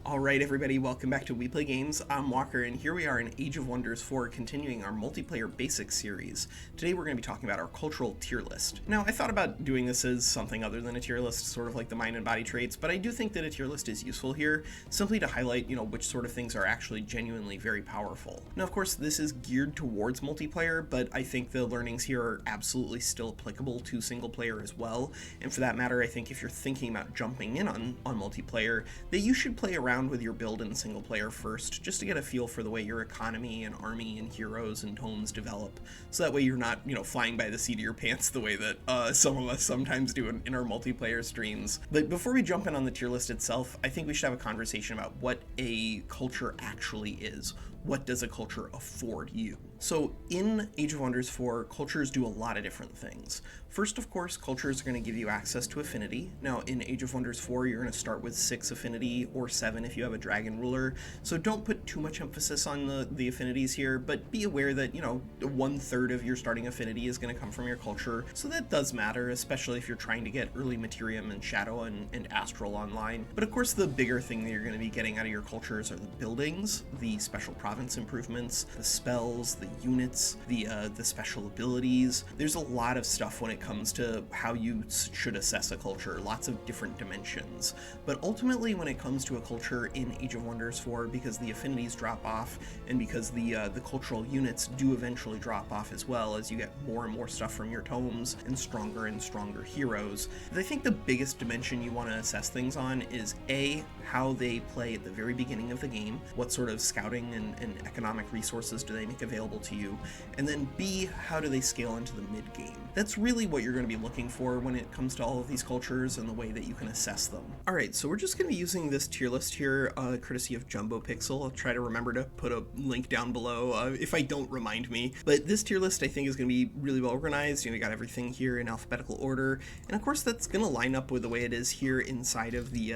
Alright everybody, welcome back to We Play Games. I'm Walker, and here we are in Age of Wonders 4, continuing our multiplayer basics series. Today we're going to be talking about our cultural tier list. Now, I thought about doing this as something other than a tier list, sort of like the mind and body traits, but I do think that a tier list is useful here, simply to highlight, which sort of things are actually genuinely very powerful. Now, of course, this is geared towards multiplayer, but I think the learnings here are absolutely still applicable to single player as well, and for that matter, I think if you're thinking about jumping in on multiplayer, that you should play around with your build in single player first, just to get a feel for the way your economy and army and heroes and tomes develop, so that way you're not, flying by the seat of your pants the way that some of us sometimes do in our multiplayer streams. But before we jump in on the tier list itself, I think we should have a conversation about what a culture actually is. What does a culture afford you? So in Age of Wonders 4, cultures do a lot of different things. First, of course, cultures are going to give you access to affinity. Now, in Age of Wonders 4, you're going to start with 6 affinity, or 7 if you have a dragon ruler, so don't put too much emphasis on the affinities here, but be aware that, 1/3 of your starting affinity is going to come from your culture, so that does matter, especially if you're trying to get early Materium and Shadow and Astral online. But of course, the bigger thing that you're going to be getting out of your cultures are the buildings, the special province improvements, the spells, the units, the special abilities. There's a lot of stuff when it comes to how you should assess a culture, lots of different dimensions. But ultimately, when it comes to a culture in Age of Wonders 4, because the affinities drop off, and because the cultural units do eventually drop off as well as you get more and more stuff from your tomes and stronger heroes, I think the biggest dimension you want to assess things on is A, how they play at the very beginning of the game, what sort of scouting and economic resources do they make available to you, and then B, how do they scale into the mid-game. That's really what you're going to be looking for when it comes to all of these cultures and the way that you can assess them. Alright, so we're just going to be using this tier list here, courtesy of Jumbo Pixel. I'll try to remember to put a link down below if I don't, remind me. But this tier list I think is going to be really well organized. You got everything here in alphabetical order, and of course that's going to line up with the way it is here inside of the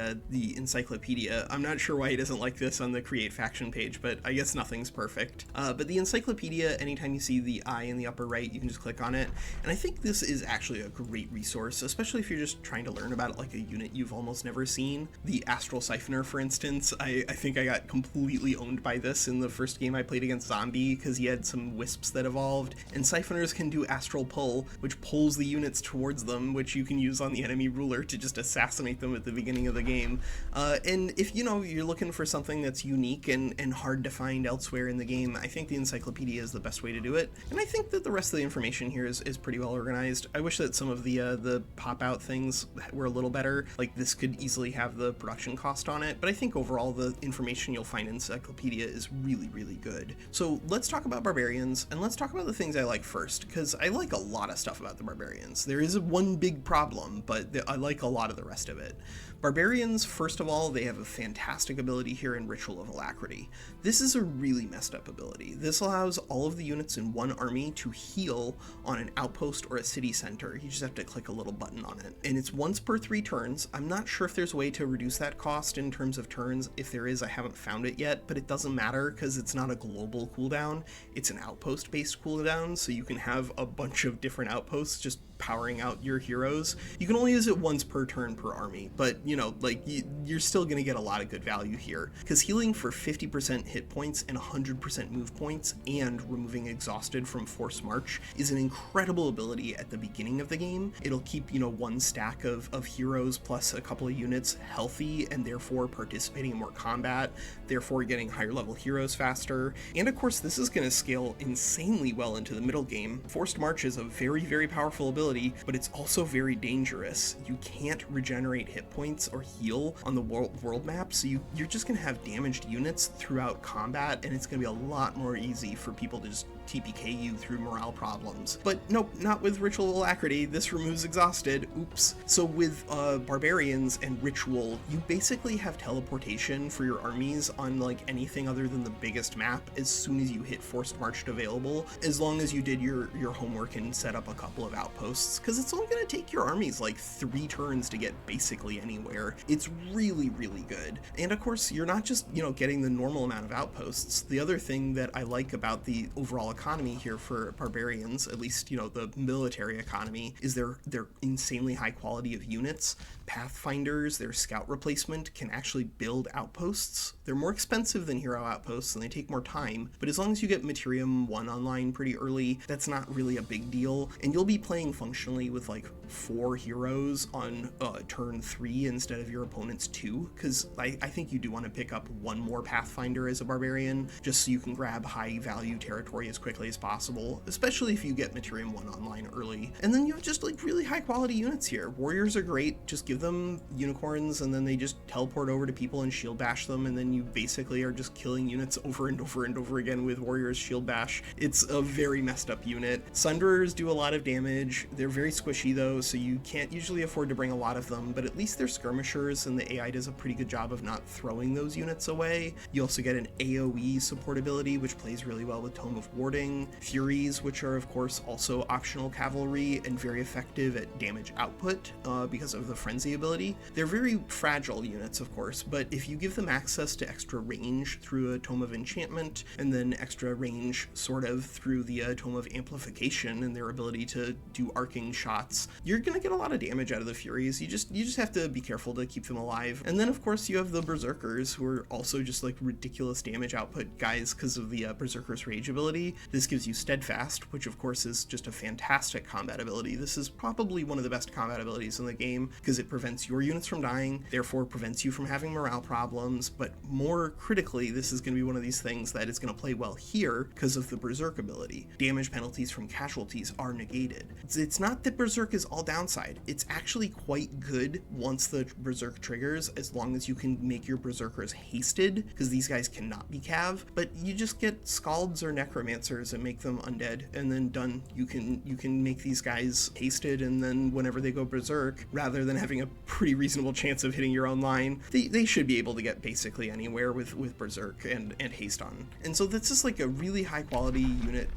Encyclopedia. I'm not sure why he doesn't like this on the Create Faction page, but I guess nothing's perfect. But the Encyclopedia, anytime you see the eye in the upper right, you can just click on it, and I think this is actually a great resource, especially if you're just trying to learn about like a unit you've almost never seen. The Astral Siphoner, for instance, I think I got completely owned by this in the first game I played against Zombie, because he had some wisps that evolved, and Siphoners can do Astral Pull, which pulls the units towards them, which you can use on the enemy ruler to just assassinate them at the beginning of the game. And if you're looking for something that's unique and hard to find elsewhere in the game, I think the Encyclopedia is the best way to do it, and I think that the rest of the information here is pretty well organized. I wish that some of the pop-out things were a little better, like this could easily have the production cost on it, but I think overall the information you'll find in Encyclopedia is really good. So let's talk about Barbarians, and let's talk about the things I like first, because I like a lot of stuff about the Barbarians. There is one big problem, but I like a lot of the rest of it. Barbarians, first of all, they have a fantastic ability here in Ritual of Alacrity. This is a really messed up ability. This allows all of the units in one army to heal on an outpost or a city center. You just have to click a little button on it. And it's once per 3 turns. I'm not sure if there's a way to reduce that cost in terms of turns. If there is, I haven't found it yet, but it doesn't matter because it's not a global cooldown. It's an outpost-based cooldown, so you can have a bunch of different outposts just powering out your heroes. You can only use it once per turn per army, but you're still going to get a lot of good value here, because healing for 50% hit points and 100% move points and removing exhausted from forced march is an incredible ability at the beginning of the game. It'll keep one stack of heroes plus a couple of units healthy and therefore participating in more combat, therefore getting higher level heroes faster, and of course this is going to scale insanely well into the middle game. Forced march is a very powerful ability, but it's also very dangerous. You can't regenerate hit points or heal on the world map, so you're just going to have damaged units throughout combat, and it's going to be a lot more easy for people to just TPK you through morale problems. But nope, not with Ritual Alacrity. This removes exhausted. Oops. So with Barbarians and Ritual, you basically have teleportation for your armies on like anything other than the biggest map as soon as you hit Forced March available, as long as you did your homework and set up a couple of outposts outposts, because it's only going to take your armies like 3 turns to get basically anywhere. It's really, really good. And of course, you're not just, getting the normal amount of outposts. The other thing that I like about the overall economy here for Barbarians, at least, the military economy, is their insanely high quality of units. Pathfinders, their scout replacement, can actually build outposts. They're more expensive than hero outposts and they take more time, but as long as you get Materium 1 online pretty early, that's not really a big deal. And you'll be playing functionally with like 4 heroes on turn 3 instead of your opponent's 2, because I think you do want to pick up 1 more Pathfinder as a Barbarian, just so you can grab high value territory as quickly as possible, especially if you get Materium 1 online early. And then you have just like really high quality units here. Warriors are great, just give them unicorns and then they just teleport over to people and shield bash them, and then you basically are just killing units over and over and over again with Warriors shield bash. It's a very messed up unit. Sunderers do a lot of damage. They're very squishy though, so you can't usually afford to bring a lot of them, but at least they're skirmishers and the AI does a pretty good job of not throwing those units away. You also get an AoE support ability, which plays really well with Tome of Warding. Furies, which are of course also optional cavalry and very effective at damage output because of the frenzy ability. They're very fragile units, of course, but if you give them access to extra range through a Tome of Enchantment, and then extra range sort of through the Tome of Amplification and their ability to do arcing shots, you're gonna get a lot of damage out of the Furies. You just have to be careful to keep them alive. And then of course you have the Berserkers, who are also just like ridiculous damage output guys because of the Berserker's Rage ability. This gives you Steadfast, which of course is just a fantastic combat ability. This is probably one of the best combat abilities in the game because it prevents your units from dying, therefore prevents you from having morale problems, but more critically, this is going to be one of these things that is going to play well here because of the Berserk ability. Damage penalties from casualties are negated. It's not that Berserk is all downside. It's actually quite good once the Berserk triggers, as long as you can make your Berserkers hasted, because these guys cannot be cav, but you just get Scalds or Necromancers and make them undead, and then done. You can make these guys hasted, and then whenever they go Berserk, rather than having a pretty reasonable chance of hitting your own line, they should be able to get basically anywhere with Berserk and haste on. And so that's just like a really high quality unit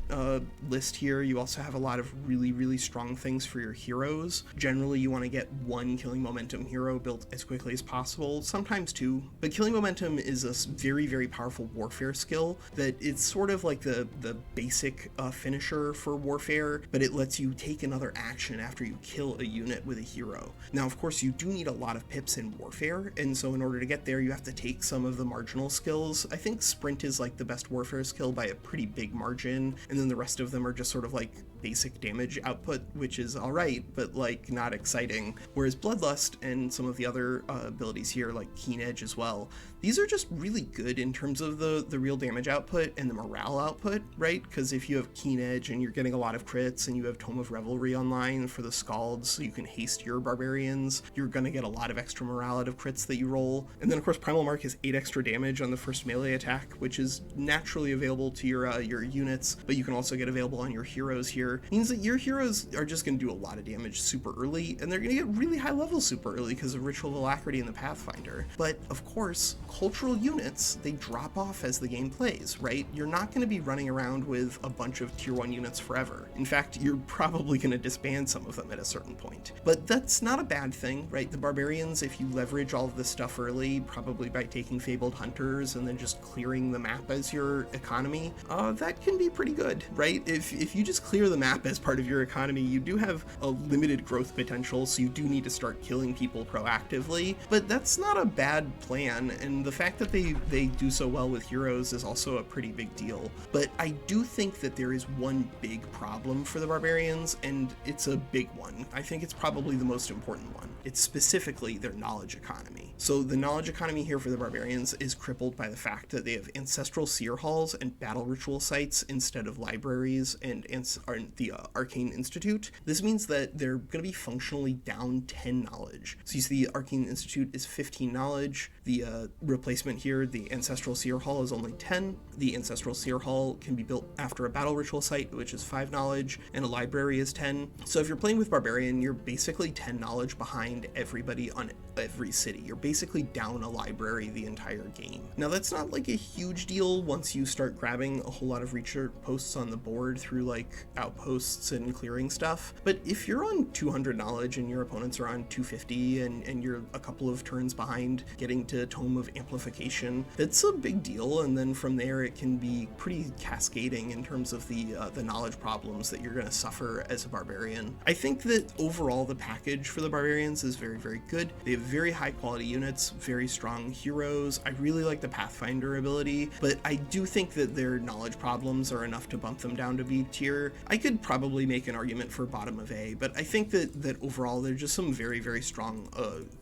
list here. You also have a lot of really, really strong things for your heroes. Generally, you want to get 1 Killing Momentum hero built as quickly as possible, sometimes 2, but Killing Momentum is a very, very powerful warfare skill that it's sort of like the basic finisher for warfare, but it lets you take another action after you kill a unit with a hero. Now, of course, you do need a lot of pips in warfare, and so in order to get there, you have to take some of the marginal skills. I think Sprint is like the best warfare skill by a pretty big margin, and then the rest of them are just sort of like basic damage output, which is alright, but like not exciting. Whereas Bloodlust and some of the other abilities here, like Keen Edge as well, these are just really good in terms of the real damage output and the morale output, right? Because if you have Keen Edge and you're getting a lot of crits, and you have Tome of Revelry online for the Scalds, so you can haste your Barbarians, you're gonna get a lot of extra morale out of crits that you roll. And then of course Primal Mark is 8 extra damage on the first melee attack, which is naturally available to your units, but you can also get available on your heroes here. It means that your heroes are just gonna do a lot of damage super early, and they're gonna get really high levels super early because of Ritual of Alacrity and the Pathfinder. But of course, cultural units, they drop off as the game plays, right? You're not gonna be running around with a bunch of tier 1 units forever. In fact, you're probably gonna disband some of them at a certain point. But that's not a bad thing, right? The Barbarians, if you leverage all of this stuff early, probably by taking Fabled Hunters and then just clearing the map as your economy, that can be pretty good, right? If you just clear the map as part of your economy, you do have a limited growth potential, so you do need to start killing people proactively, but that's not a bad plan, and the fact that they do so well with heroes is also a pretty big deal. But I do think that there is one big problem for the Barbarians, and it's a big one. I think it's probably the most important one. It's specifically their knowledge economy. So the knowledge economy here for the Barbarians is crippled by the fact that they have ancestral seer halls and battle ritual sites instead of libraries and the Arcane Institute. This means that they're going to be functionally down 10 knowledge. So you see the Arcane Institute is 15 knowledge, the replacement here. The Ancestral Seer Hall is only 10. The Ancestral Seer Hall can be built after a battle ritual site, which is 5 knowledge, and a library is 10. So if you're playing with Barbarian, you're basically 10 knowledge behind everybody on every city. You're basically down a library the entire game. Now that's not like a huge deal once you start grabbing a whole lot of research posts on the board through like outposts and clearing stuff, but if you're on 200 knowledge and your opponents are on 250 and you're a couple of turns behind getting to Tome of Amplification, that's a big deal. And then from there it can be pretty cascading in terms of the knowledge problems that you're going to suffer as a barbarian. I think that overall the package for the barbarians is very, very good. They have very high quality units, very strong heroes. I really like the Pathfinder ability, but I do think that their knowledge problems are enough to bump them down to B tier. I could probably make an argument for bottom of A, but I think that overall they're just some very, very strong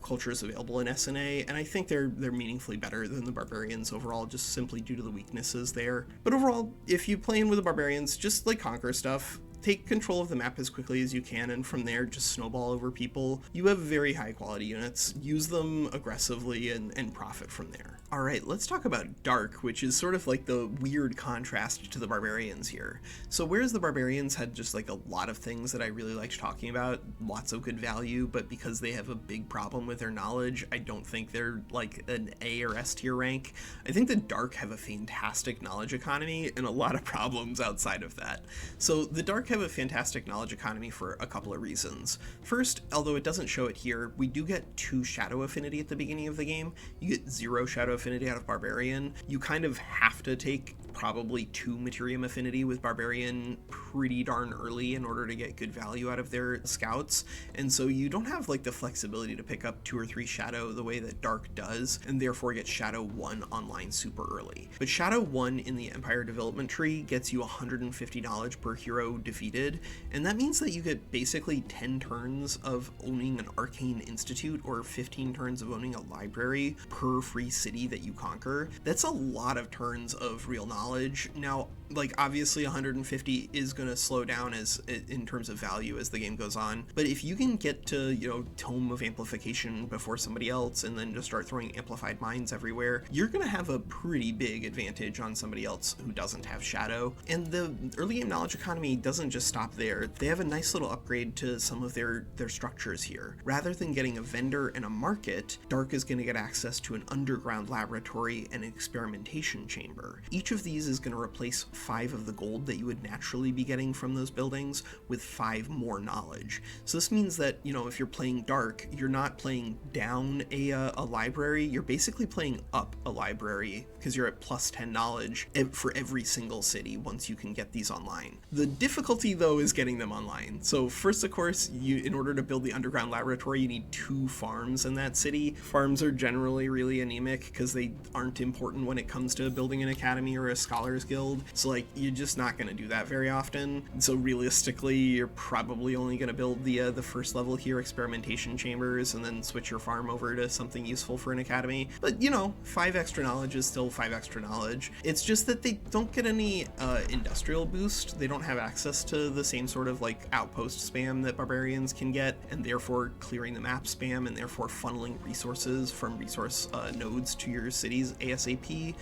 cultures available in SNA, and I think they're meaningfully better than the barbarians overall, just simply due to the weaknesses there. But overall, if you play in with the barbarians, just like conquer stuff, take control of the map as quickly as you can, and from there just snowball over people. You have very high quality units. Use them aggressively and profit from there. Alright, let's talk about Dark, which is sort of like the weird contrast to the Barbarians here. So whereas the Barbarians had just like a lot of things that I really liked talking about, lots of good value, but because they have a big problem with their knowledge, I don't think they're like an A or S tier rank. I think the Dark have a fantastic knowledge economy and a lot of problems outside of that. So the Dark have a fantastic knowledge economy for a couple of reasons. First, although it doesn't show it here, we do get 2 shadow affinity at the beginning of the game. You get 0 shadow affinity out of Barbarian. You kind of have to take probably 2 Materium affinity with Barbarian pretty darn early in order to get good value out of their scouts, and so you don't have like the flexibility to pick up 2 or 3 shadow the way that Dark does, and therefore get shadow 1 online super early. But shadow 1 in the Empire development tree gets you 150 knowledge per hero defeated, and that means that you get basically 10 turns of owning an arcane institute or 15 turns of owning a library per free city that you conquer. That's a lot of turns of real knowledge. Now, like obviously 150 is going to slow down as in terms of value as the game goes on, but if you can get to, you know, Tome of Amplification before somebody else and then just start throwing amplified mines everywhere, you're going to have a pretty big advantage on somebody else who doesn't have shadow. And the early game knowledge economy doesn't just stop there. They have a nice little upgrade to some of their structures here. Rather than getting a vendor and a market, Dark is going to get access to an underground laboratory and an experimentation chamber. Each of these is going to replace 5 of the gold that you would naturally be getting from those buildings with 5 more knowledge. So this means that, you know, if you're playing Dark, you're not playing down a library, you're basically playing up a library because you're at plus 10 knowledge for every single city once you can get these online. The difficulty though is getting them online. So first, of course, in order to build the underground laboratory, you need 2 farms in that city. Farms are generally really anemic because they aren't important when it comes to building an academy or a scholars guild. So like you're just not going to do that very often. So realistically, you're probably only going to build the first level here, experimentation chambers, and then switch your farm over to something useful for an academy. But you know, 5 extra knowledge is still 5 extra knowledge. It's just that they don't get any industrial boost. They don't have access to the same sort of like outpost spam that Barbarians can get, and therefore clearing the map spam, and therefore funneling resources from resource nodes to your cities ASAP.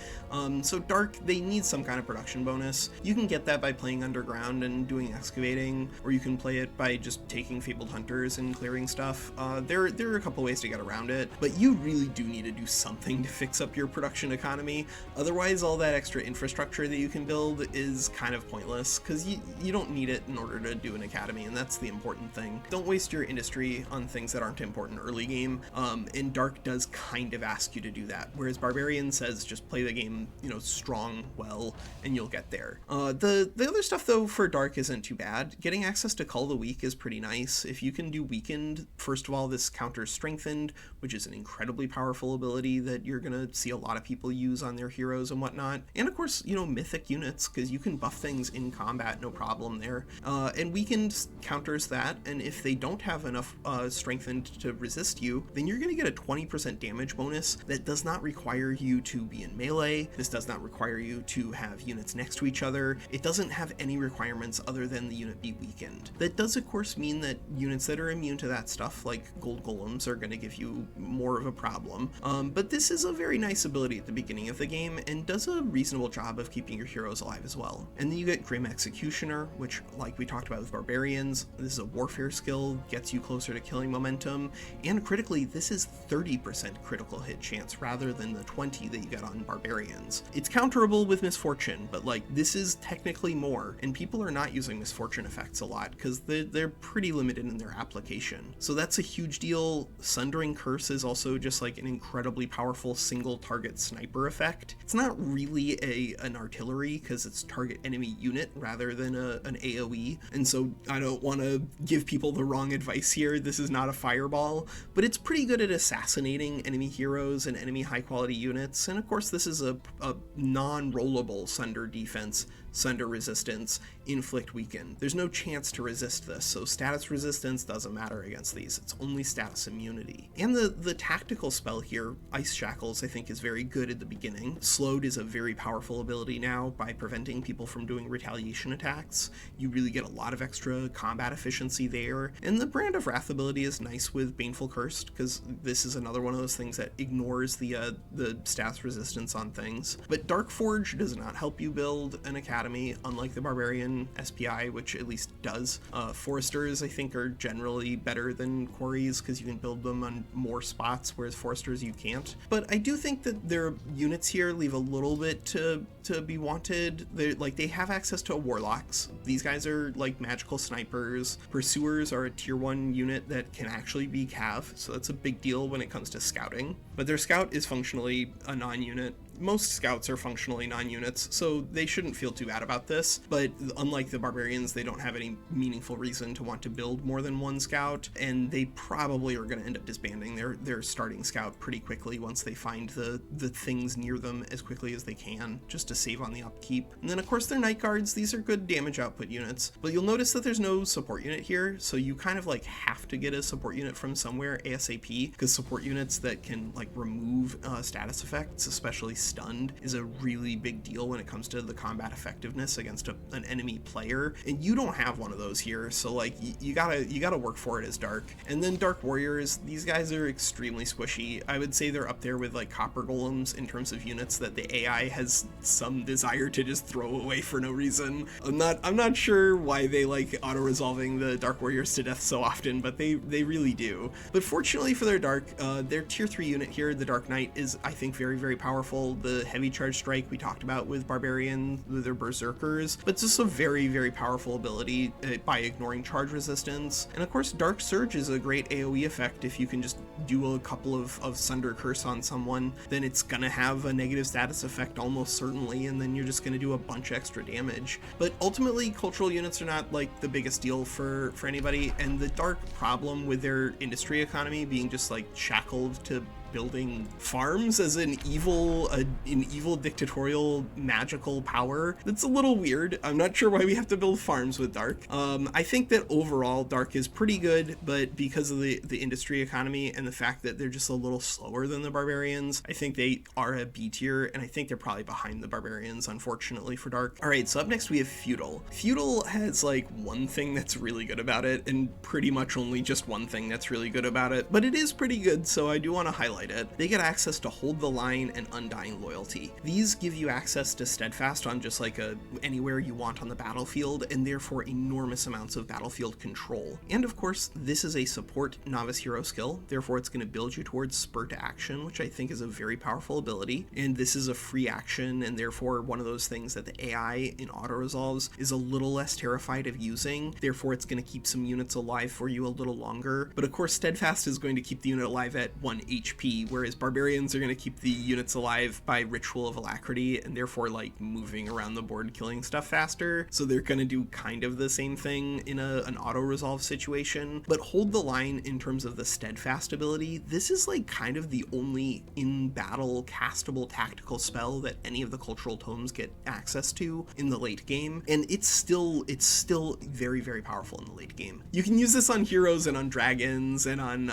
So Dark, they need some kind of production bonus. You can get that by playing underground and doing excavating, or you can play it by just taking Fabled Hunters and clearing stuff. There are a couple ways to get around it, but you really do need to do something to fix up your production economy. Otherwise, all that extra infrastructure that you can build is kind of pointless, because you don't need it in order to do an academy, and that's the important thing. Don't waste your industry on things that aren't important early game, and Dark does kind of ask you to do that, whereas Barbarian says just play the game, you know, strong, well, and you'll get there. The other stuff though for Dark isn't too bad. Getting access to Call the Weak is pretty nice. If you can do Weakened, first of all, this counters Strengthened, which is an incredibly powerful ability that you're gonna see a lot of people use on their heroes and whatnot. And of course, you know, mythic units, because you can buff things in combat, no problem there. And Weakened counters that, and if they don't have enough Strengthened to resist you, then you're gonna get a 20% damage bonus that does not require you to be in melee. This does not require you to have units next to each other. It doesn't have any requirements other than the unit be weakened. That does of course mean that units that are immune to that stuff, like gold golems, are going to give you more of a problem. But this is a very nice ability at the beginning of the game and does a reasonable job of keeping your heroes alive as well. And then you get Grim Executioner, which, like we talked about with Barbarians, this is a warfare skill, gets you closer to killing momentum, and critically, this is 30% critical hit chance rather than the 20 that you get on Barbarians. It's counterable with Misfortune, but like this is technically more, and people are not using Misfortune effects a lot because they're pretty limited in their application. So that's a huge deal. Sundering Curse is also just like an incredibly powerful single target sniper effect. It's not really an artillery because it's target enemy unit rather than an AoE, and so I don't want to give people the wrong advice here. This is not a fireball, but it's pretty good at assassinating enemy heroes and enemy high quality units. And of course this is a non-rollable Sunder defense, Sunder resistance, inflict weaken. There's no chance to resist this, so status resistance doesn't matter against these. It's only status immunity. And the tactical spell here, Ice Shackles, I think is very good at the beginning. Slowed is a very powerful ability now by preventing people from doing retaliation attacks. You really get a lot of extra combat efficiency there. And the Brand of Wrath ability is nice with Baneful Cursed, because this is another one of those things that ignores the status resistance on things. But Dark Forge does not help you build an academy, unlike the Barbarian SPI, which at least does. Foresters, I think, are generally better than Quarries because you can build them on more spots, whereas Foresters you can't. But I do think that their units here leave a little bit to be wanted. They have access to Warlocks. These guys are like magical snipers. Pursuers are a tier 1 unit that can actually be cav, so that's a big deal when it comes to scouting. But their scout is functionally a non-unit. Most scouts are functionally non-units, so they shouldn't feel too bad about this, but unlike the Barbarians, they don't have any meaningful reason to want to build more than one scout, and they probably are going to end up disbanding their starting scout pretty quickly once they find the things near them as quickly as they can, just to save on the upkeep. And then of course their Night Guards, these are good damage output units, but you'll notice that there's no support unit here, so you kind of like have to get a support unit from somewhere ASAP, because support units that can like remove status effects, especially stunned, is a really big deal when it comes to the combat effectiveness against an enemy player, and you don't have one of those here, so like you gotta work for it as Dark. And then Dark Warriors, these guys are extremely squishy. I would say they're up there with like Copper Golems in terms of units that the AI has some desire to just throw away for no reason. I'm not sure why they like auto-resolving the Dark Warriors to death so often, but they really do. But fortunately for their Dark, their tier 3 unit here, the Dark Knight, is I think very, very powerful. The heavy charge strike we talked about with Barbarian, with their Berserkers, but it's just a very, very powerful ability by ignoring charge resistance. And of course Dark Surge is a great AoE effect. If you can just do a couple of Sunder Curse on someone, then it's gonna have a negative status effect almost certainly, and then you're just gonna do a bunch of extra damage. But ultimately cultural units are not like the biggest deal for anybody, and the Dark problem with their industry economy being just like shackled to building farms as an evil dictatorial magical power, that's a little weird. I'm not sure why we have to build farms with Dark. I think that overall Dark is pretty good, but because of the industry economy and the fact that they're just a little slower than the Barbarians, I think they are a B tier, and I think they're probably behind the Barbarians, unfortunately, for Dark. Alright, so up next we have Feudal. Feudal has like one thing that's really good about it, and pretty much only just one thing that's really good about it, but it is pretty good, so I do want to highlight it. They get access to Hold the Line and Undying Loyalty. These give you access to Steadfast on just like anywhere you want on the battlefield, and therefore enormous amounts of battlefield control. And of course, this is a support novice hero skill, therefore it's going to build you towards Spur to Action, which I think is a very powerful ability. And this is a free action, and therefore one of those things that the AI in auto resolves is a little less terrified of using, therefore it's going to keep some units alive for you a little longer. But of course Steadfast is going to keep the unit alive at 1 HP, whereas Barbarians are going to keep the units alive by Ritual of Alacrity, and therefore like moving around the board killing stuff faster, so they're going to do kind of the same thing in an auto resolve situation. But Hold the Line, in terms of the Steadfast ability, this is like kind of the only in battle castable tactical spell that any of the cultural tomes get access to in the late game, and it's still very, very powerful in the late game. You can use this on heroes and on dragons and on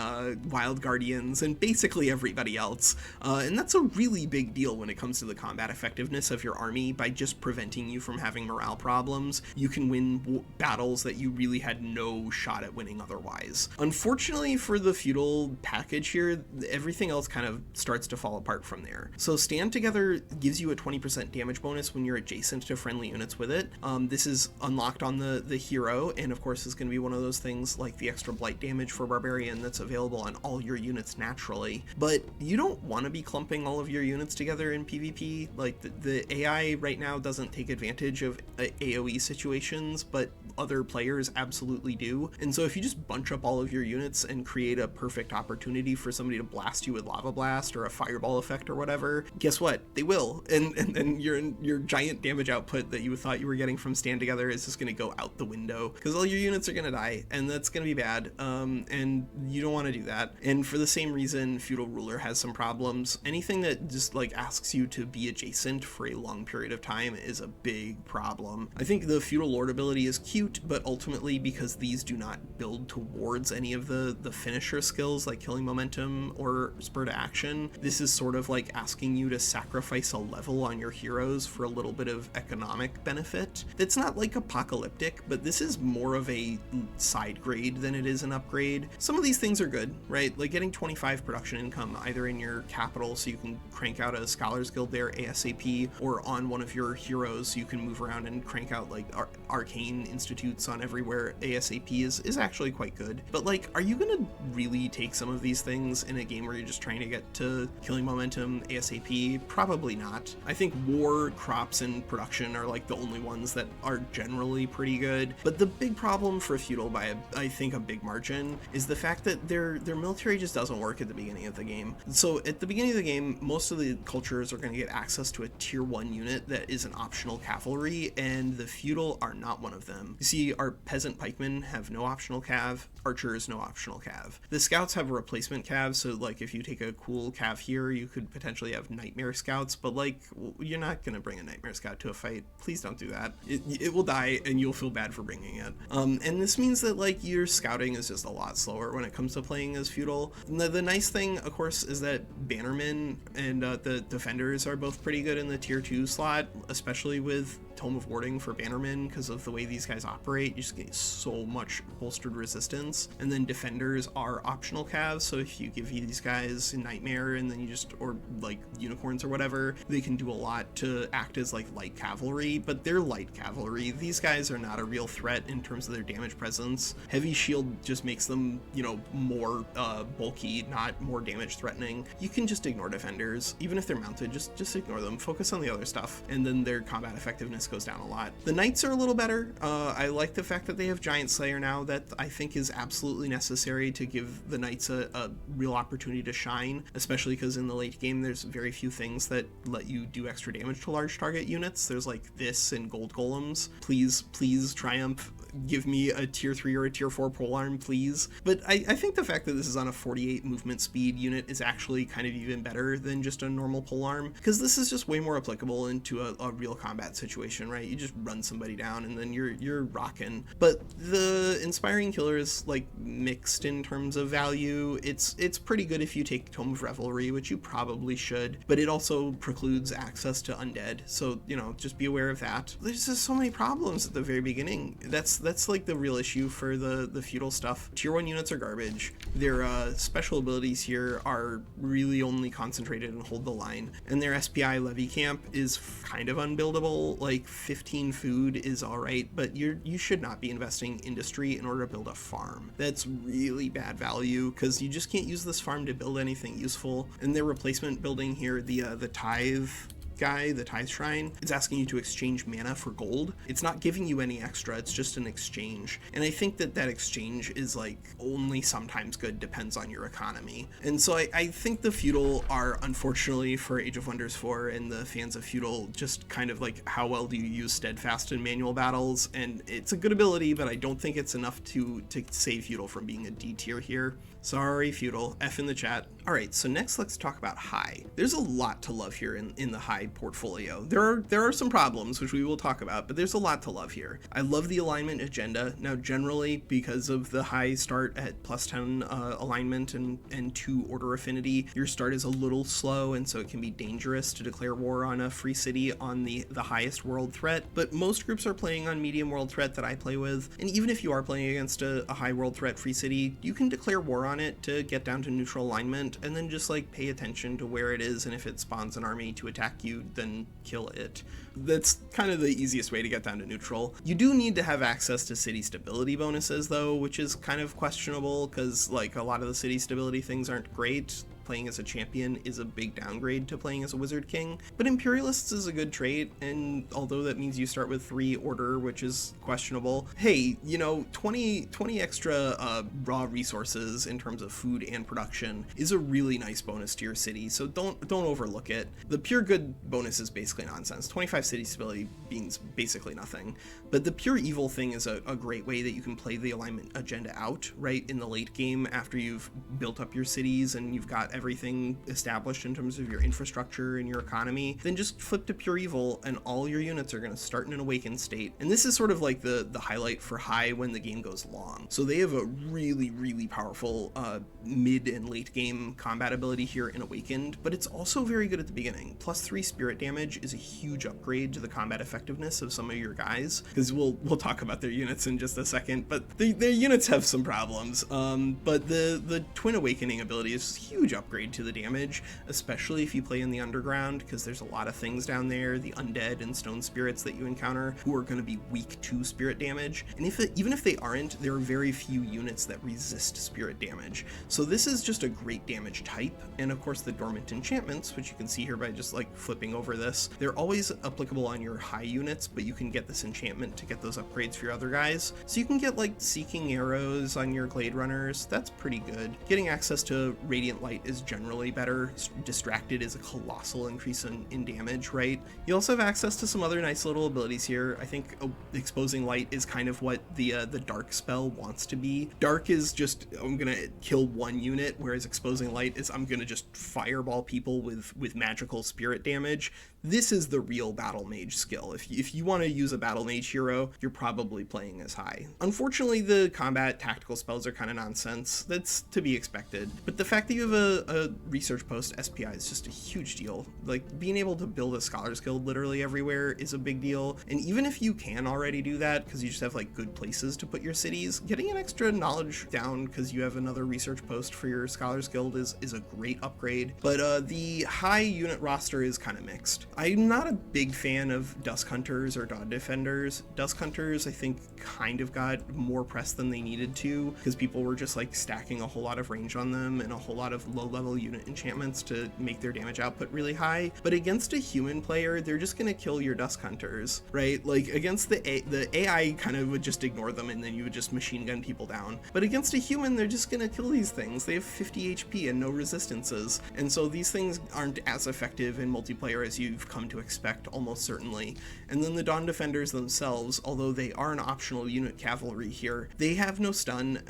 wild guardians and basically literally everybody else. And that's a really big deal when it comes to the combat effectiveness of your army. By just preventing you from having morale problems, you can win battles that you really had no shot at winning otherwise. Unfortunately for the feudal package here, everything else kind of starts to fall apart from there. So Stand Together gives you a 20% damage bonus when you're adjacent to friendly units with it. This is unlocked on the hero, and of course is going to be one of those things like the extra blight damage for Barbarian that's available on all your units naturally. But you don't want to be clumping all of your units together in PvP. Like the AI right now doesn't take advantage of AoE situations, but other players absolutely do. And so if you just bunch up all of your units and create a perfect opportunity for somebody to blast you with Lava Blast or a Fireball effect or whatever, guess what? They will. And then your giant damage output that you thought you were getting from Stand Together is just going to go out the window because all your units are going to die, and that's going to be bad. And you don't want to do that. And for the same reason, Feudal Ruler has some problems. Anything that just like asks you to be adjacent for a long period of time is a big problem. I think the Feudal Lord ability is cute, but ultimately because these do not build towards any of the finisher skills like Killing Momentum or Spur to Action, this is sort of like asking you to sacrifice a level on your heroes for a little bit of economic benefit. It's not like apocalyptic, but this is more of a side grade than it is an upgrade. Some of these things are good, right? Like getting 25 production income either in your capital so you can crank out a Scholars Guild there ASAP, or on one of your heroes so you can move around and crank out like arcane institutes on everywhere ASAP is actually quite good. But like, are you gonna really take some of these things in a game where you're just trying to get to Killing Momentum ASAP? Probably not. I think war, crops, and production are like the only ones that are generally pretty good. But the big problem for Feudal by I think a big margin is the fact that their military just doesn't work at the beginning of the game. So at the beginning of the game, most of the cultures are going to get access to a tier 1 unit that is an optional cavalry, and the Feudal are not one of them. You see, our peasant pikemen have no optional cav, archers no optional cav. The scouts have a replacement cav, so like if you take a cool cav here, you could potentially have nightmare scouts, but like you're not going to bring a nightmare scout to a fight. Please don't do that. It will die and you'll feel bad for bringing it. And this means that like your scouting is just a lot slower when it comes to playing as Feudal. The nice thing, of course, is that Bannermen and the Defenders are both pretty good in the tier 2 slot, especially with Tome of Warding for Bannermen because of the way these guys operate. You just get so much bolstered resistance. And then Defenders are optional calves, so if you give these guys Nightmare and then you just, or like Unicorns or whatever, they can do a lot to act as like light cavalry, but they're light cavalry. These guys are not a real threat in terms of their damage presence. Heavy Shield just makes them, you know, more bulky, not more damage threatening. You can just ignore Defenders. Even if they're mounted, just ignore them. Focus on the other stuff, and then their combat effectiveness goes down a lot. The Knights are a little better. I like the fact that they have Giant Slayer now. That I think is absolutely necessary to give the Knights a real opportunity to shine, especially because in the late game there's very few things that let you do extra damage to large target units. There's like this and gold golems. Please Triumph, give me a tier 3 or a tier 4 polearm, please. But I think the fact that this is on a 48 movement speed unit is actually kind of even better than just a normal polearm, because this is just way more applicable into a real combat situation, right? You just run somebody down and then you're rocking. But the Inspiring Killer is like mixed in terms of value. It's pretty good if you take Tome of Revelry, which you probably should, but it also precludes access to undead, so you know, just be aware of that. There's just so many problems at the very beginning. That's like the real issue for the Feudal stuff. Tier 1 units are garbage. Their special abilities here are really only concentrated in Hold the Line, and their SPI Levy Camp is kind of unbuildable. Like 15 food is alright, but you should not be investing industry in order to build a farm. That's really bad value, because you just can't use this farm to build anything useful. And their replacement building here, the Tithe guy, the Tithe Shrine, is asking you to exchange mana for gold. It's not giving you any extra, it's just an exchange. And I think that exchange is like only sometimes good, depends on your economy. And so I think the Feudal are, unfortunately for Age of Wonders 4 and the fans of Feudal, just kind of like, how well do you use Steadfast in manual battles? And it's a good ability, but I don't think it's enough to save Feudal from being a D tier here. Sorry, Feudal. F in the chat. Alright, so next let's talk about high. There's a lot to love here in the high portfolio. There are some problems, which we will talk about, but there's a lot to love here. I love the alignment agenda. Now, generally, because of the high start at plus 10 alignment and 2 order affinity, your start is a little slow, and so it can be dangerous to declare war on a free city on the highest world threat. But most groups are playing on medium world threat that I play with, and even if you are playing against a high world threat free city, you can declare war on it to get down to neutral alignment, and then just like pay attention to where it is, and if it spawns an army to attack you, then kill it. That's kind of the easiest way to get down to neutral. You do need to have access to city stability bonuses though, which is kind of questionable because like a lot of the city stability things aren't great. Playing as a champion is a big downgrade to playing as a wizard king, but imperialists is a good trait, and although that means you start with 3 order, which is questionable, hey, you know, 20 extra raw resources in terms of food and production is a really nice bonus to your city, so don't overlook it. The pure good bonus is basically nonsense. 25 city stability means basically nothing, but the pure evil thing is a great way that you can play the alignment agenda out right in the late game after you've built up your cities and you've got everything established in terms of your infrastructure and your economy. Then just flip to pure evil and all your units are going to start in an awakened state. And this is sort of like the highlight for high when the game goes long. So they have a really powerful mid and late game combat ability here in awakened, but it's also very good at the beginning. +3 spirit damage is a huge upgrade to the combat effectiveness of some of your guys, because we'll talk about their units in just a second, but their units have some problems. But the twin awakening ability is a huge upgrade to the damage, especially if you play in the underground, because there's a lot of things down there, the undead and stone spirits that you encounter who are going to be weak to spirit damage, and even if they aren't, there are very few units that resist spirit damage. So this is just a great damage type, and of course the dormant enchantments, which you can see here by just like flipping over this, they're always applicable on your high units, but you can get this enchantment to get those upgrades for your other guys. So you can get like seeking arrows on your glade runners. That's pretty good. Getting access to radiant light is generally better. Distracted is a colossal increase in damage, right? You also have access to some other nice little abilities here. I think exposing light is kind of what the dark spell wants to be. Dark is just, I'm gonna kill one unit, whereas exposing light is I'm gonna just fireball people with magical spirit damage. This is the real battle mage skill. If you want to use a battle mage hero, you're probably playing as high. Unfortunately, the combat tactical spells are kind of nonsense. That's to be expected. But the fact that you have a research post SPI is just a huge deal. Like, being able to build a Scholars Guild literally everywhere is a big deal. And even if you can already do that, because you just have like good places to put your cities, getting an extra knowledge down because you have another research post for your Scholars Guild is a great upgrade. But the high unit roster is kind of mixed. I'm not a big fan of Dusk Hunters or Dawn Defenders. Dusk Hunters, I think, kind of got more press than they needed to, because people were just like stacking a whole lot of range on them and a whole lot of low-level unit enchantments to make their damage output really high. But against a human player, they're just gonna kill your Dusk Hunters, right? Like, against the AI kind of would just ignore them and then you would just machine gun people down. But against a human, they're just gonna kill these things. They have 50 HP and no resistances, and so these things aren't as effective in multiplayer as you've come to expect, almost certainly. And then the Dawn Defenders themselves, although they are an optional unit cavalry here, they have no stun,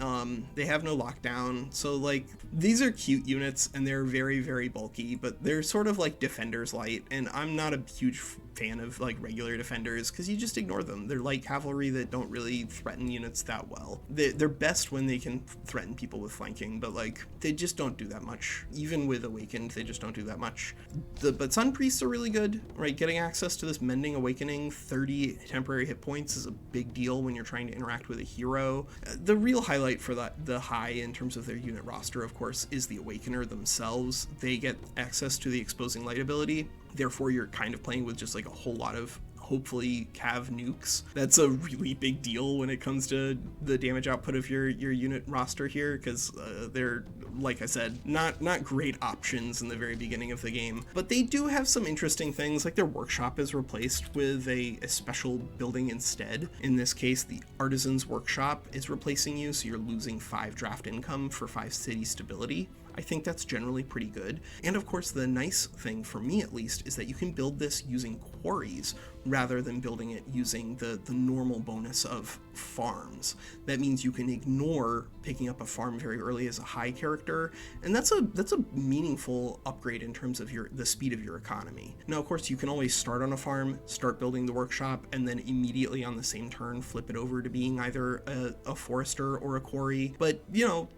they have no lockdown, so like, these are cute units and they're very bulky, but they're sort of like Defenders light, and I'm not a huge fan of like regular defenders because you just ignore them. They're light cavalry that don't really threaten units that well. They're best when they can threaten people with flanking, but like they just don't do that much. Even with Awakened, they just don't do that much. But Sun Priests are really good, right? Getting access to this Mending Awakening, 30 temporary hit points is a big deal when you're trying to interact with a hero. The real highlight for the high in terms of their unit roster, of course, is the Awakener themselves. They get access to the Exposing Light ability. Therefore, you're kind of playing with just like a whole lot of hopefully cav nukes. That's a really big deal when it comes to the damage output of your unit roster here, because they're, like I said, not great options in the very beginning of the game. But they do have some interesting things, like their workshop is replaced with a special building instead. In this case, the Artisan's Workshop is replacing you, so you're losing 5 draft income for 5 city stability. I think that's generally pretty good. And of course, the nice thing, for me at least, is that you can build this using quarries rather than building it using the normal bonus of farms. That means you can ignore picking up a farm very early as a high character, and that's a meaningful upgrade in terms of the speed of your economy. Now, of course, you can always start on a farm, start building the workshop, and then immediately on the same turn flip it over to being either a forester or a quarry. But,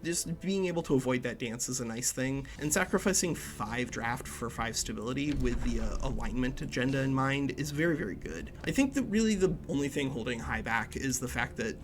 just being able to avoid that dance is a nice thing, and sacrificing 5 draft for 5 stability with the alignment agenda in mind is very, very good. I think that really the only thing holding high back is the fact that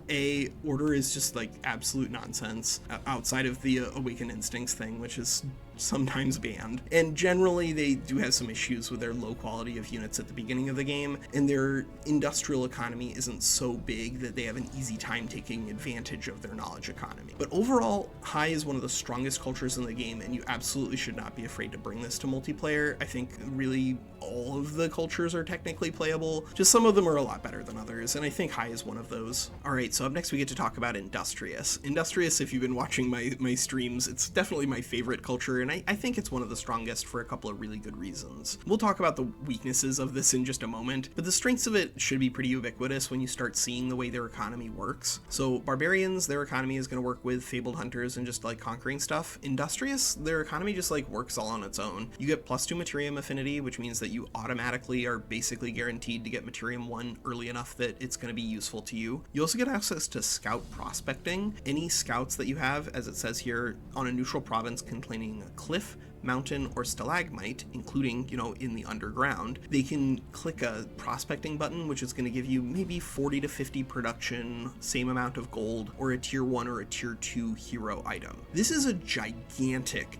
order is just like absolute nonsense outside of the awakened instincts thing, which is sometimes banned. And generally they do have some issues with their low quality of units at the beginning of the game, and their industrial economy isn't so big that they have an easy time taking advantage of their knowledge economy. But overall, high is one of the strongest cultures in the game, and you absolutely should not be afraid to bring this to multiplayer. I think really all of the cultures are technically playable, just some of them are a lot better than others, and I think high is one of those. Alright, so up next we get to talk about Industrious. Industrious, if you've been watching my streams, it's definitely my favorite culture, and I think it's one of the strongest for a couple of really good reasons. We'll talk about the weaknesses of this in just a moment, but the strengths of it should be pretty ubiquitous when you start seeing the way their economy works. So Barbarians, their economy is going to work with fabled hunters and just like conquering stuff. Industrious, their economy just like works all on its own. You get +2 Materium affinity, which means that you automatically are basically guaranteed to get Materium 1 early enough that it's going to be useful to you. You also get access to scout prospecting. Any scouts that you have, as it says here, on a neutral province containing a cliff, mountain, or stalagmite, including, in the underground, they can click a prospecting button, which is going to give you maybe 40 to 50 production, same amount of gold, or a tier 1 or a tier 2 hero item. This is a gigantic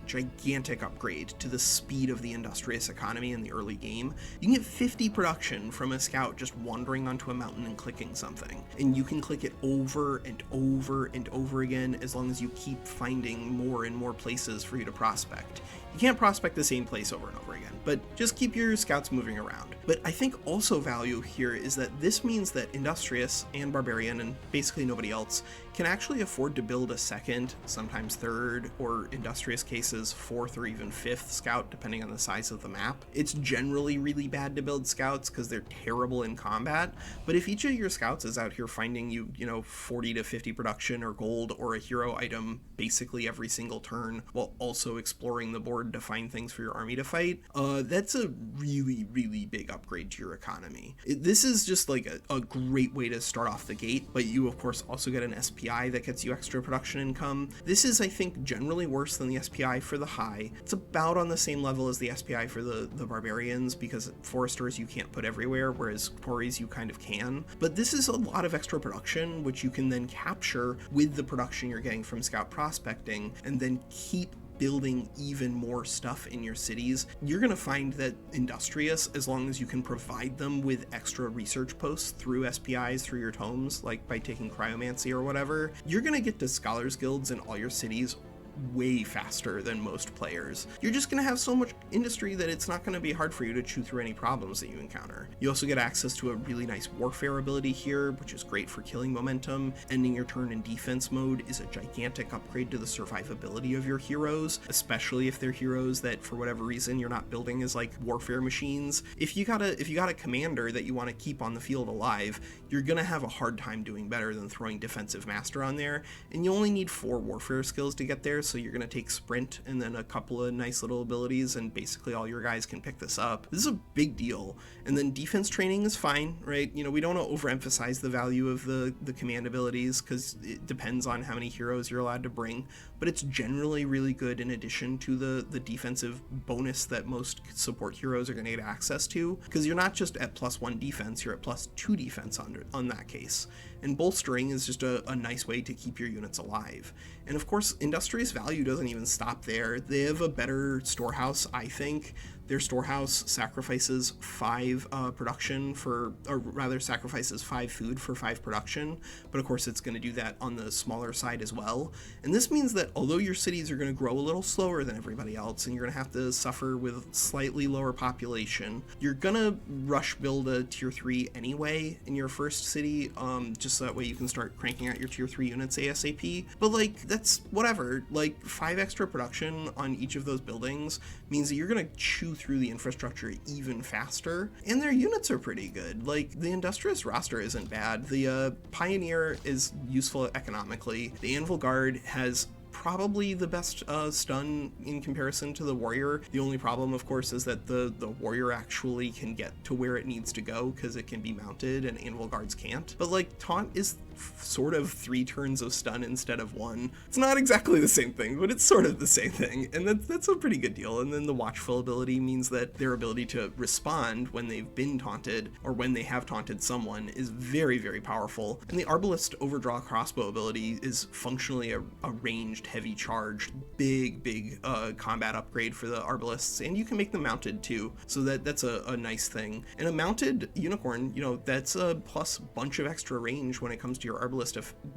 upgrade to the speed of the Industrious economy in the early game. You can get 50 production from a scout just wandering onto a mountain and clicking something, and you can click it over and over and over again as long as you keep finding more and more places for you to prospect. You can't prospect the same place over and over again, but just keep your scouts moving around. But I think also value here is that this means that Industrious and Barbarian, and basically nobody else, can actually afford to build a second, sometimes third, or Industrious cases, 4th or even 5th scout, depending on the size of the map. It's generally really bad to build scouts because they're terrible in combat, but if each of your scouts is out here finding you, 40 to 50 production or gold or a hero item basically every single turn, while also exploring the board to find things for your army to fight, that's a really, really big upgrade to your economy. This is just like a great way to start off the gate, but you of course also get an SPI that gets you extra production income. This is, I think, generally worse than the SPI for the high. It's about on the same level as the SPI for the Barbarians, because foresters you can't put everywhere, whereas quarries you kind of can. But this is a lot of extra production, which you can then capture with the production you're getting from scout prospecting, and then keep building even more stuff in your cities. You're going to find that Industrious, as long as you can provide them with extra research posts through SPIs, through your tomes, like by taking cryomancy or whatever, you're going to get to scholars guilds in all your cities way faster than most players. You're just going to have so much industry that it's not going to be hard for you to chew through any problems that you encounter. You also get access to a really nice warfare ability here, which is great for killing momentum. Ending your turn in defense mode is a gigantic upgrade to the survivability of your heroes, especially if they're heroes that for whatever reason you're not building as like warfare machines. If you got a commander that you want to keep on the field alive, you're going to have a hard time doing better than throwing defensive master on there, and you only need 4 warfare skills to get there, so you're going to take sprint and then a couple of nice little abilities, and basically all your guys can pick this up. This is a big deal. And then defense training is fine, right? We don't want to overemphasize the value of the command abilities because it depends on how many heroes you're allowed to bring, but it's generally really good in addition to the defensive bonus that most support heroes are going to get access to, because you're not just at +1 defense, you're at +2 defense on that case. And bolstering is just a nice way to keep your units alive. And of course, Industrious value doesn't even stop there. They have a better storehouse, I think. Their storehouse sacrifices 5 production for, or rather sacrifices 5 food for 5 production, but of course it's going to do that on the smaller side as well. And this means that although your cities are going to grow a little slower than everybody else, and you're going to have to suffer with slightly lower population, you're going to rush build a tier 3 anyway in your first city, just so that way you can start cranking out your tier 3 units ASAP. But like, that's whatever. Like, 5 extra production on each of those buildings means that you're going to chew through the infrastructure even faster, and their units are pretty good. Like, the Industrious roster isn't bad. The Pioneer is useful economically. The Anvil Guard has probably the best stun in comparison to the Warrior. The only problem, of course, is that the Warrior actually can get to where it needs to go because it can be mounted and Anvil Guards can't. But like, Taunt is sort of 3 turns of stun instead of 1. It's not exactly the same thing, but it's sort of the same thing, and that's a pretty good deal. And then the Watchful ability means that their ability to respond when they've been taunted or when they have taunted someone is very, very powerful. And the Arbalist Overdraw Crossbow ability is functionally a ranged, heavy charged, big combat upgrade for the Arbalists, and you can make them mounted too, so that's a nice thing. And a mounted Unicorn, you know, that's a plus bunch of extra range when it comes to your Arbalist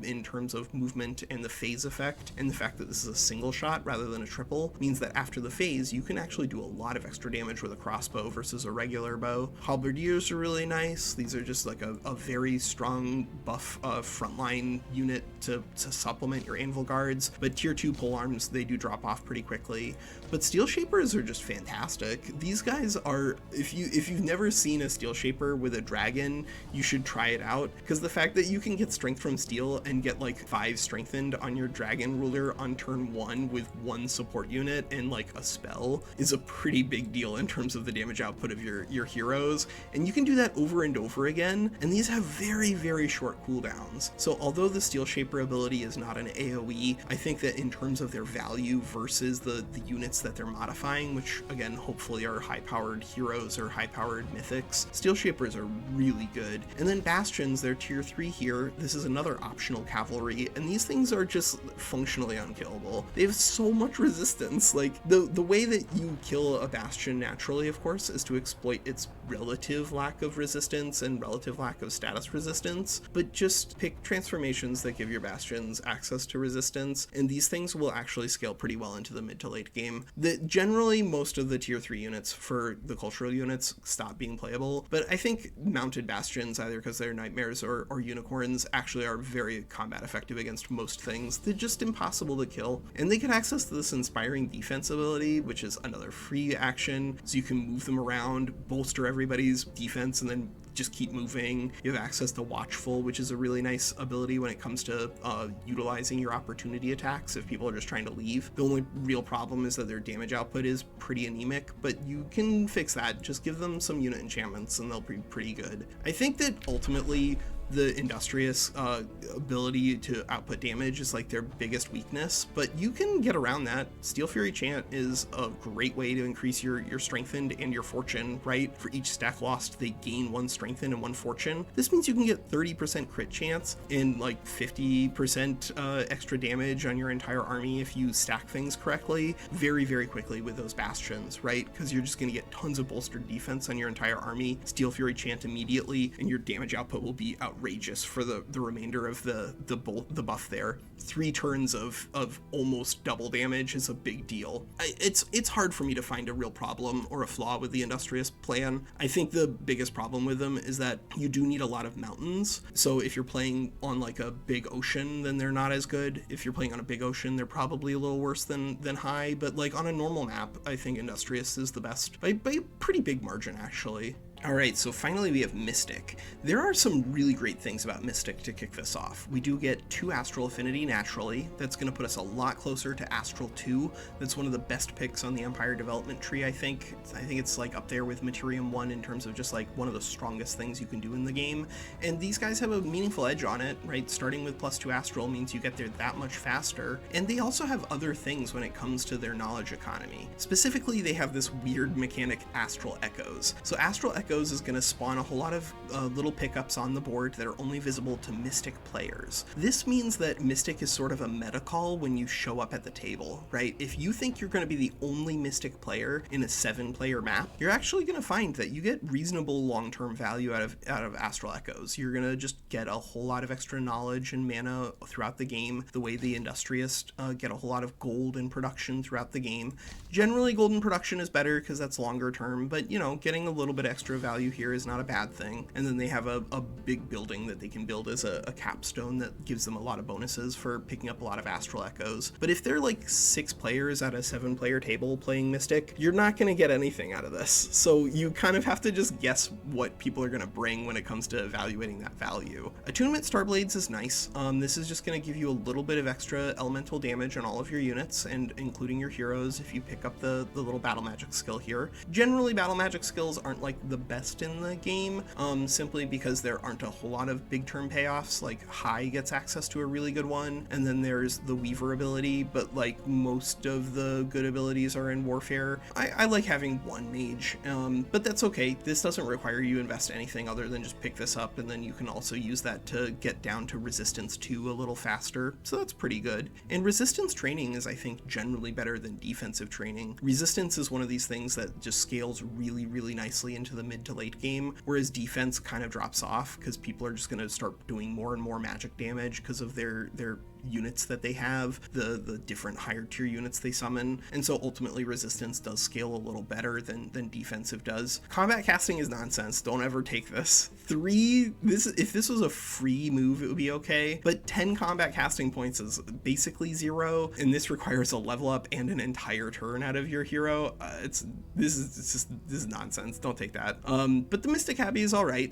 in terms of movement and the phase effect, and the fact that this is a single shot rather than a triple means that after the phase you can actually do a lot of extra damage with a crossbow versus a regular bow. Halberdiers are really nice. These are just like a very strong buff frontline unit to supplement your Anvil Guards, but tier 2 polearms, they do drop off pretty quickly. But Steel Shapers are just fantastic. These guys are, if you've never seen a Steel Shaper with a dragon, you should try it out, because the fact that you can get strength from steel and get like 5 strengthened on your dragon ruler on turn 1 with 1 support unit and like a spell is a pretty big deal in terms of the damage output of your heroes, and you can do that over and over again, and these have very, very short cooldowns. So although the Steel Shaper ability is not an AoE, I think that in terms of their value versus the units that they're modifying, which again hopefully are high-powered heroes or high-powered mythics, Steel Shapers are really good. And then Bastions, they're tier 3 here. This is another optional cavalry, and these things are just functionally unkillable. They have so much resistance. Like, the way that you kill a Bastion naturally, of course, is to exploit its relative lack of resistance and relative lack of status resistance, but just pick transformations that give your Bastions access to resistance, and these things will actually scale pretty well into the mid to late game. Generally, most of the tier 3 units for the cultural units stop being playable, but I think mounted Bastions, either because they're nightmares or unicorns, actually are very combat effective against most things. They're just impossible to kill, and they can access this inspiring defense ability, which is another free action, so you can move them around, bolster everybody's defense, and then just keep moving. You have access to Watchful, which is a really nice ability when it comes to utilizing your opportunity attacks if people are just trying to leave. The only real problem is that their damage output is pretty anemic, but you can fix that. Just give them some unit enchantments and they'll be pretty good. I think that ultimately the Industrious ability to output damage is like their biggest weakness, but you can get around that. Steel Fury Chant is a great way to increase your strengthened and your fortune, right? For each stack lost, they gain 1 strengthened and 1 fortune. This means you can get 30% crit chance and like 50% extra damage on your entire army if you stack things correctly very, very quickly with those Bastions, right? Because you're just going to get tons of bolstered defense on your entire army. Steel Fury Chant immediately, and your damage output will be outrageous for the remainder of the buff there. 3 turns of almost double damage is a big deal. It's hard for me to find a real problem or a flaw with the Industrious plan. I think the biggest problem with them is that you do need a lot of mountains. So if you're playing on like a big ocean, then they're not as good. If you're playing on a big ocean, they're probably a little worse than high, but like on a normal map, I think Industrious is the best by a pretty big margin actually. Alright, so finally we have Mystic. There are some really great things about Mystic to kick this off. We do get 2 Astral Affinity naturally. That's going to put us a lot closer to Astral 2. That's one of the best picks on the Empire development tree, I think. I think it's like up there with Materium 1 in terms of just like one of the strongest things you can do in the game. And these guys have a meaningful edge on it, right? Starting with +2 Astral means you get there that much faster. And they also have other things when it comes to their knowledge economy. Specifically, they have this weird mechanic, Astral Echoes. So Astral Echoes Echoes is going to spawn a whole lot of little pickups on the board that are only visible to Mystic players. This means that Mystic is sort of a meta call when you show up at the table, right? If you think you're going to be the only Mystic player in a 7-player map, you're actually going to find that you get reasonable long-term value out of Astral Echoes. You're going to just get a whole lot of extra knowledge and mana throughout the game, the way the Industrious get a whole lot of gold in production throughout the game. Generally, gold in production is better because that's longer term, but getting a little bit extra value here is not a bad thing. And then they have a big building that they can build as a capstone that gives them a lot of bonuses for picking up a lot of Astral Echoes. But if they're like 6 players at a 7-player table playing Mystic, you're not going to get anything out of this. So you kind of have to just guess what people are going to bring when it comes to evaluating that value. Attunement Starblades is nice. This is just going to give you a little bit of extra elemental damage on all of your units, and including your heroes if you pick up the little battle magic skill here. Generally, battle magic skills aren't like the best in the game, simply because there aren't a whole lot of big term payoffs. Like High gets access to a really good one, and then there's the Weaver ability, but like most of the good abilities are in Warfare. I like having one mage, but that's okay. This doesn't require you invest anything other than just pick this up, and then you can also use that to get down to Resistance 2 a little faster, so that's pretty good. And Resistance training is, I think, generally better than defensive training. Resistance is one of these things that just scales really, really nicely into the mid to late game, whereas defense kind of drops off because people are just going to start doing more and more magic damage because of their units that they have, the different higher tier units they summon, and so ultimately resistance does scale a little better than defensive does. Combat casting is nonsense. Don't ever take this. If this was a free move, it would be okay, but 10 combat casting points is basically 0, and this requires a level up and an entire turn out of your hero. This is nonsense. Don't take that. But the Mystic Abbey is all right.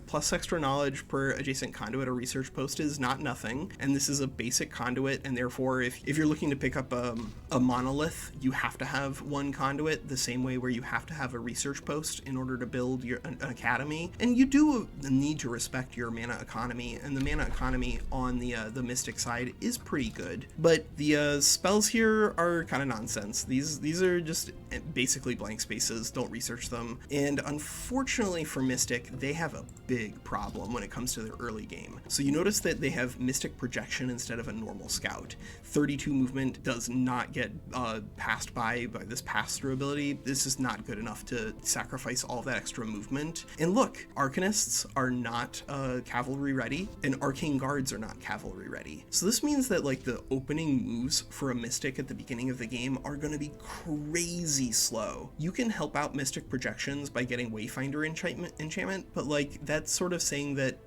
Plus extra knowledge per adjacent conduit or research post is not nothing, and this is a basic conduit, and therefore if you're looking to pick up a monolith, you have to have one conduit, the same way where you have to have a research post in order to build an academy. And you do need to respect your mana economy, and the mana economy on the Mystic side is pretty good, but the spells here are kind of nonsense. These are just basically blank spaces. Don't research them, and unfortunately for Mystic, they have a big problem when it comes to their early game. So you notice that they have Mystic Projection instead of a normal scout. 32 movement does not get passed by this pass-through ability. This is not good enough to sacrifice all that extra movement. And look, Arcanists are not cavalry ready, and Arcane Guards are not cavalry ready. So this means that like the opening moves for a Mystic at the beginning of the game are going to be crazy slow. You can help out Mystic Projections by getting Wayfinder enchantment, but like that's sort of saying that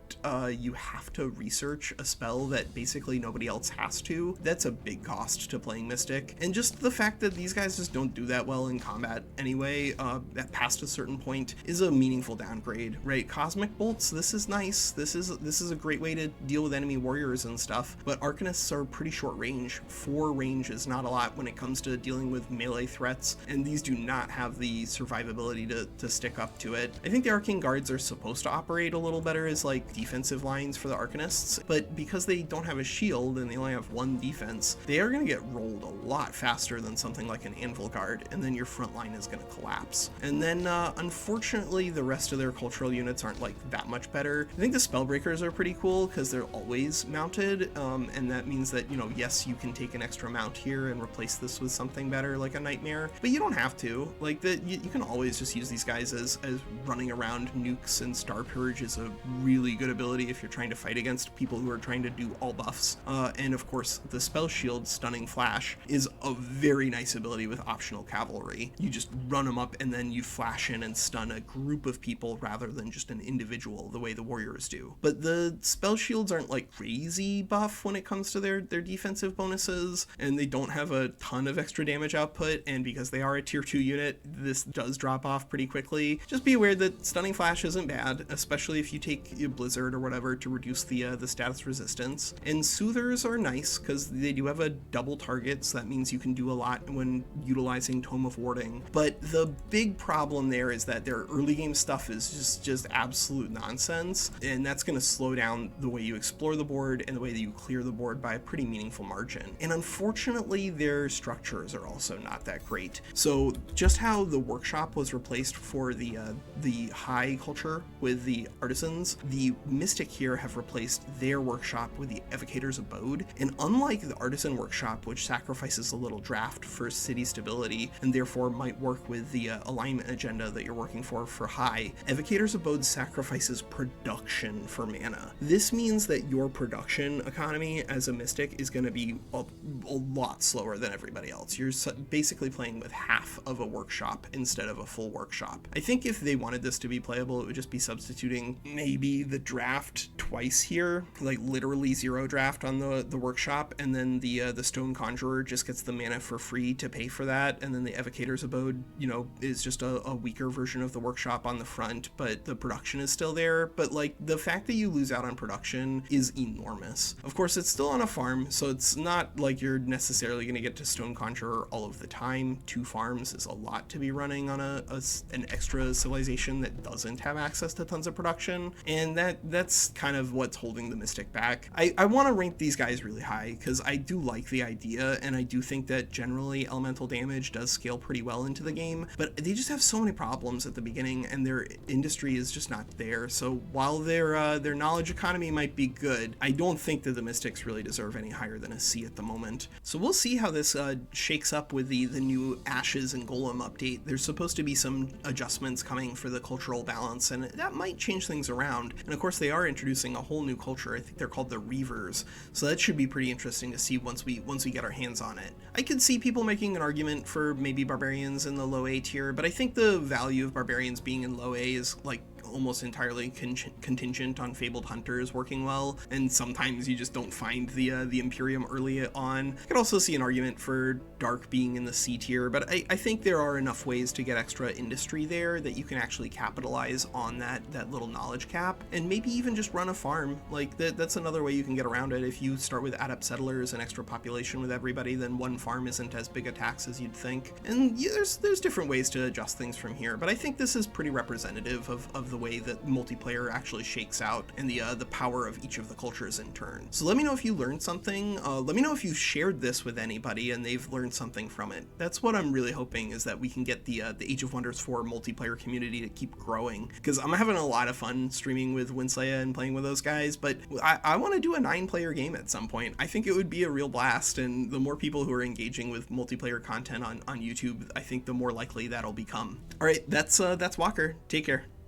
you have to research a spell that basically nobody else has to. That's a big cost to playing Mystic, and just the fact that these guys just don't do that well in combat anyway, that past a certain point is a meaningful downgrade, right? Cosmic Bolts, this is nice. This is a great way to deal with enemy warriors and stuff, but Arcanists are pretty short range. 4 range is not a lot when it comes to dealing with melee threats, and these do not have the survivability to stick up to it. I think the Arcane Guards are supposed to operate a little better as like defensive lines for the Arcanists, but because they don't have a shield and they only have 1 defense, they are going to get rolled a lot faster than something like an Anvil Guard, and then your front line is going to collapse. And then unfortunately the rest of their cultural units aren't like that much better. I think the Spellbreakers are pretty cool because they're always mounted, and that means that, yes, you can take an extra mount here and replace this with something better like a Nightmare, but you don't have to. Like you can always just use these guys as running around nukes, and Star Purge is a really good ability if you're trying to fight against people who are trying to do all buffs. And of course, the Spell Shield Stunning Flash is a very nice ability with optional cavalry. You just run them up and then you flash in and stun a group of people rather than just an individual the way the warriors do. But the Spell Shields aren't like crazy buff when it comes to their defensive bonuses, and they don't have a ton of extra damage output, and because they are a tier 2 unit, this does drop off pretty quickly. Just be aware that Stunning Flash isn't bad, especially if you take Blizzard or whatever to reduce the status resistance. And Soothers archers are nice because they do have a double target, so that means you can do a lot when utilizing Tome of Warding. But the big problem there is that their early game stuff is just absolute nonsense, and that's going to slow down the way you explore the board and the way that you clear the board by a pretty meaningful margin. And unfortunately, their structures are also not that great. So just how the workshop was replaced for the high culture with the artisans, the Mystic here have replaced their workshop with the Evocator's Abode. And unlike the Artisan Workshop, which sacrifices a little draft for city stability and therefore might work with the alignment agenda that you're working for high, Evocator's Abode sacrifices production for mana. This means that your production economy as a Mystic is going to be a lot slower than everybody else. You're basically playing with half of a workshop instead of a full workshop. I think if they wanted this to be playable, it would just be substituting maybe the draft twice here, like literally 0 draft on the workshop, and then the Stone Conjurer just gets the mana for free to pay for that, and then the Evocator's Abode, you know, is just a weaker version of the workshop on the front, but the production is still there. But like, the fact that you lose out on production is enormous. Of course, it's still on a farm, so it's not like you're necessarily going to get to Stone Conjurer all of the time. 2 farms is a lot to be running on an extra civilization that doesn't have access to tons of production, and that's kind of what's holding the Mystic back. I want to rank these guys really high because I do like the idea, and I do think that generally elemental damage does scale pretty well into the game, but they just have so many problems at the beginning, and their industry is just not there. So while their knowledge economy might be good, I don't think that the Mystics really deserve any higher than a C at the moment. So we'll see how this shakes up with the new Ashes and Golem update. There's supposed to be some adjustments coming for the cultural balance, and that might change things around. And of course, they are introducing a whole new culture. I think they're called the Reavers, so that should be pretty interesting to see once we get our hands on it. I could see people making an argument for maybe Barbarians in the low A tier, but I think the value of Barbarians being in low A is like almost entirely contingent on Fabled Hunters working well, and sometimes you just don't find the Imperium early on. I could also see an argument for Dark being in the C tier, but I think there are enough ways to get extra industry there that you can actually capitalize on that little knowledge cap, and maybe even just run a farm. Like that's another way you can get around it. If you start with Adept Settlers and extra population with everybody, then one farm isn't as big a tax as you'd think. And yeah, there's different ways to adjust things from here, but I think this is pretty representative of the way that multiplayer actually shakes out and the power of each of the cultures in turn. So let me know if you learned something. Let me know if you shared this with anybody and they've learned something from it. That's what I'm really hoping, is that we can get the Age of Wonders 4 multiplayer community to keep growing, because I'm having a lot of fun streaming with Winslaya and playing with those guys, but I want to do a 9-player game at some point. I think it would be a real blast, and the more people who are engaging with multiplayer content on YouTube, I think the more likely that'll become. All right, that's Walker. Take care.